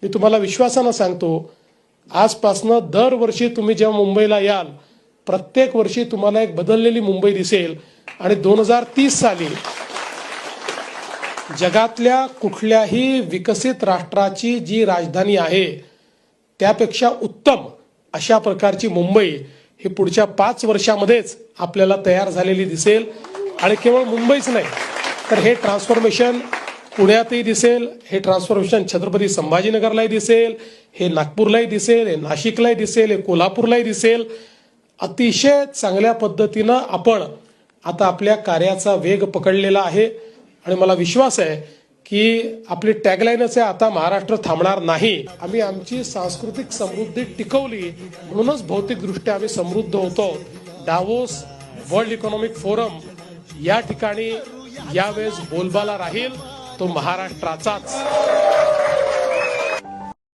मी तुम्हाला विश्वासानं सांगतो, आजपासनं दरवर्षी तुम्ही जेव्हा मुंबईला याल, प्रत्येक वर्षी तुम्हाला एक बदललेली मुंबई दिसेल आणि 2030 साली जगातल्या कुठल्याही विकसित राष्ट्राची जी राजधानी आहे त्यापेक्षा उत्तम अशा प्रकारची मुंबई ही पुढच्या 5 वर्षामध्येच आपल्याला तयार झालेली दिसेल. आणि केवळ मुंबईच नाही तर हे ट्रान्सफॉर्मेशन पुण्यातही दिसेल, हे ट्रान्सफॉर्मेशन छत्रपती संभाजीनगरलाही दिसेल, हे नागपूरलाही दिसेल, हे नाशिकलाही दिसेल, हे कोल्हापूरलाही दिसेल. अतिशय चांगल्या पद्धतीनं आपण आता आपल्या कार्याचा वेग पकडलेला आहे आणि मला विश्वास आहे की आपली टॅगलाईनच आहे, आता महाराष्ट्र थांबणार नाही. आम्ही आमची सांस्कृतिक समृद्धी टिकवली म्हणूनच भौतिकदृष्ट्या आम्ही समृद्ध होतो. दावोस वर्ल्ड इकॉनॉमिक फोरम या ठिकाणी यावेळेस बोलबाला राहील तो महाराष्ट्राचाच.